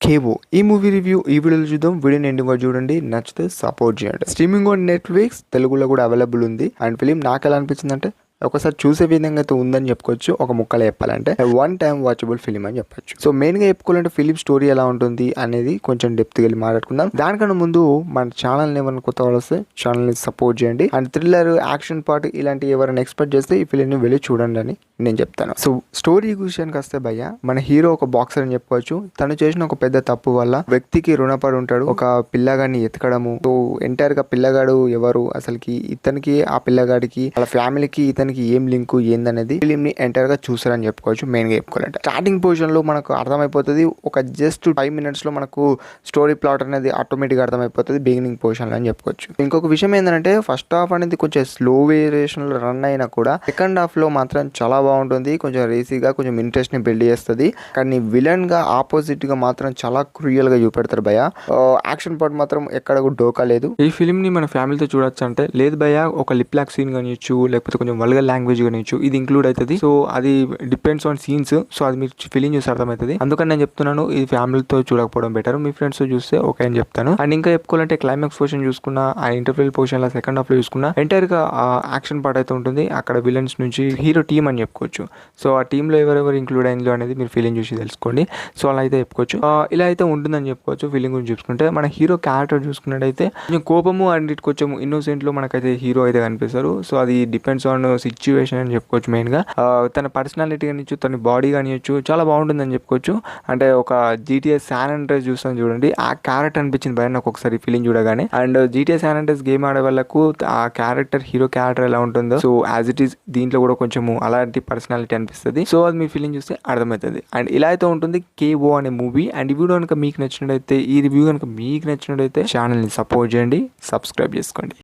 కేవో ఈ movie review ఈ వీడియోలో చూద్దాం. వీడియోని ఎండింగ్ వరకు చూడండి, నచ్చితే సపోర్ట్ చేయండి. స్ట్రీమింగ్ ఆన్ నెట్ఫ్లిక్స్ తెలుగులో కూడా అవైలబుల్ ఉంది. అండ్ ఫిలిం నాకు ఎలా అనిపించింది అంటే ఒకసారి చూసే విధంగా అయితే ఉందని చెప్పుకోవచ్చు. ఒక ముక్కలో చెప్పాలంటే వన్ టైం వాచబుల్ ఫిలిం అని చెప్పొచ్చు. సో మెయిన్ గా చెప్పుకోవాలంటే ఫిలిం స్టోరీ ఎలా ఉంటుంది అనేది కొంచెం డెప్త్ వెళ్ళి మాట్లాడుకుందాం. దానికన్నా ముందు మన ఛానల్ ఏమైనా కొత్త వాళ్ళు వస్తే ఛానల్ ని సపోర్ట్ చేయండి. అండ్ థ్రిల్లర్, యాక్షన్ పార్ట్ ఇలాంటి ఎవరైనా ఎక్స్పెక్ట్ చేస్తే ఈ ఫిలిం ని వెళ్ళి చూడండి అని నేను చెప్తాను. సో స్టోరీ విషయానికి వస్తే భయ్య, మన హీరో ఒక బాక్సర్ అని చెప్పుకోవచ్చు. తను చేసిన ఒక పెద్ద తప్పు వల్ల వ్యక్తికి రుణపడి ఉంటాడు. ఒక పిల్లగాడిని ఎతకడము. సో ఎంటైర్ గా పిల్లగాడు ఎవరు, అసలుకి ఇతనికి ఆ పిల్లగాడికి వాళ్ళ ఫ్యామిలీకి ఇతనికి ఏం లింక్ ఏందనేది ఫిలిం ని ఎంటైర్ గా చూసారని చెప్పుకోవచ్చు. మెయిన్ గా చెప్పుకోవాలంటే స్టార్టింగ్ పొజిషన్ లో మనకు అర్థమైపోతుంది. ఒక జస్ట్ 5 minutes లో మనకు స్టోరీ ప్లాట్ అనేది ఆటోమేటిక్ గా అర్థమైపోతుంది బిగినింగ్ పొజిషన్ లో అని చెప్పుకోవచ్చు. ఇంకొక విషయం ఏంటంటే ఫస్ట్ హాఫ్ అనేది కొంచెం స్లో వేరియేషన్ లో రన్ అయినా కూడా సెకండ్ హాఫ్ లో మాత్రం చాలా బాగుంటుంది. కొంచెం రేసీగా, కొంచెం ఇంట్రెస్ట్ ని బిల్డ్ చేస్తుంది. కానీ విలన్ గా ఆపోజిట్ గా మాత్రం చాలా క్రూయల్ గా చూపెడతారు భయ. యాక్షన్ పార్ట్ మాత్రం ఎక్కడ కూడా డోకా లేదు. ఈ ఫిలిం ని మన ఫ్యామిలీతో చూడొచ్చు అంటే లేదు భయ. ఒక లిప్ లాక్ సీన్ కానిచ్చు, లేకపోతే కొంచెం వల్గర్ లాంగ్వేజ్ కానిచ్చు, ఇది ఇంక్లూడ్ అవుతుంది. సో అది డిపెండ్స్ ఆన్ సీన్స్. సో అది మీరు ఫిలిం చూసి అర్థమవుతుంది. అందుకని నేను చెప్తున్నాను ఇది ఫ్యామిలీతో చూడకపోవడం బెటర్. మీ ఫ్రెండ్స్ తో చూస్తే ఓకే అని చెప్తాను. అండ్ ఇంకా చెప్పుకోవాలంటే క్లైమాక్స్ పోర్షన్ చూసుకున్నా, ఆ ఇంటర్వెల్ పోర్షన్ లో సెకండ్ హాఫ్ లో చూసుకున్నా ఎంటైర్ గా యాక్షన్ పార్ట్ అయితే ఉంటుంది. అక్కడ విలన్స్ నుంచి హీరో టీమ్ అని చెప్పుకోవచ్చు. సో ఆ టీమ్ లో ఎవరెవరు ఇంక్లూడ్ అయిందో అనేది మీరు ఫిలిం చూసి తెలుసుకోండి. సో అలా అయితే చెప్పుకోవచ్చు. ఇలా అయితే ఉంటుందని చెప్పుకోవచ్చు. ఫిలిం గురించి చూసుకుంటే మన హీరో క్యారెక్టర్ చూసుకున్నట్టయితే కొంచెం కోపము అండ్ కొంచెం ఇన్నోసెంట్ లో మనకైతే హీరో అయితే కనిపిస్తారు. సో అది డిపెండ్స్ ఆన్ సిచ్యువేషన్ అని చెప్పుకోవచ్చు. మెయిన్ గా తన పర్సనాలిటీ కానిచ్చు, తన బాడీ కానిచ్చు చాలా బాగుంటుందని చెప్పుకోవచ్చు. అంటే ఒక జీటీఎస్ శాన్ ఆండ్రెస్ చూస్తాను చూడండి, ఆ క్యారెక్టర్ అనిపించింది భయ నాకు ఒకసారి ఫిలిం చూడగానే. And GTS San Andres game ఆడే వాళ్ళకు ఆ క్యారెక్టర్, హీరో క్యారెక్టర్ ఎలా ఉంటుందో సో యాజ్ ఇట్ ఈస్ దీంట్లో కూడా కొంచెం అలాంటి పర్సనాలిటీ అనిపిస్తుంది. సో అది మీ ఫిలిం చూస్తే అర్థమవుతుంది. అండ్ ఇలా అయితే ఉంటుంది కేఓ అనే మూవీ. అండ్ ఈ వీడియో కనుక మీకు నచ్చినట్టయితే, ఈ రివ్యూ కనుక మీకు నచ్చినట్టయితే ఛానల్ ని సపోర్ట్ చేయండి, సబ్స్క్రైబ్ చేసుకోండి.